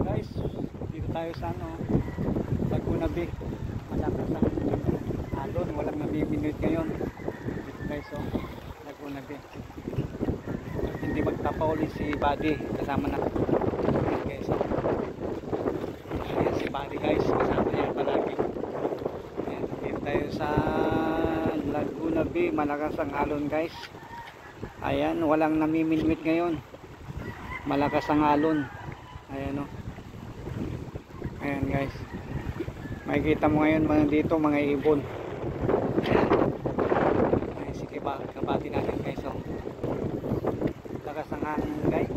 Guys, dito tayo sa Laguna Bay. Malakas ang alon, walang namimingwit ngayon. Dito guys, Laguna Bay. At hindi magtapa ulit si Buddy, kasama na. Guys, ayan si Buddy guys, kasama niya palagi. Ayan, dito tayo sa Laguna Bay, malakas ang alon guys. Ayan, walang namimingwit ngayon. Malakas ang alon. Ayan ayan guys, makikita mo ngayon mga dito mga ibon. Ayan, ayan sige ba kabati natin guys. Lakas ng hangin guys,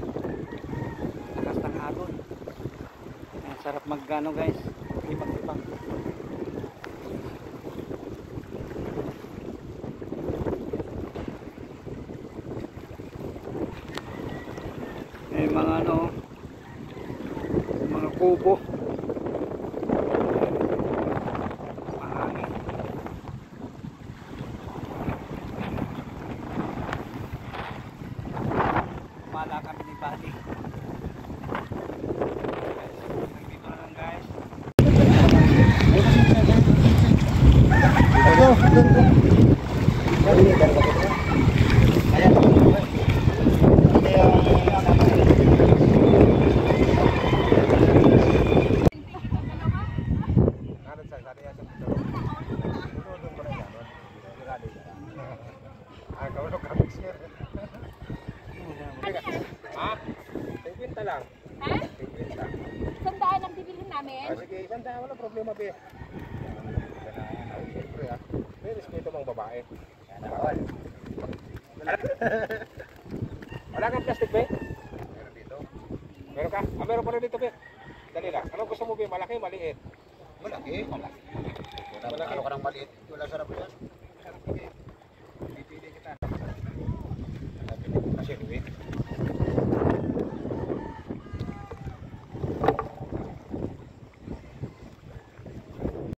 lakas ng alon. Ayan, sarap magano guys, ibang mga mga kubo. Mahangin. Mala kami ni Buddy. Dito na lang guys. Pinta lang. Ha? Pinta. Sandaan ang bibilhin namin? Sige, sandaan. Wala problema, be. Siyempre, may respeto mong babae. Bawal. Wala kang plastic, be? Meron dito. Meron ka? Meron pa rin dito, be. Dali lang. Anong gusto mo, be? Malaki, maliit? Malaki. Malaki. Ano ka ng maliit? Wala sarap yan. Sarap, be. Pipili kita. Kasi, be.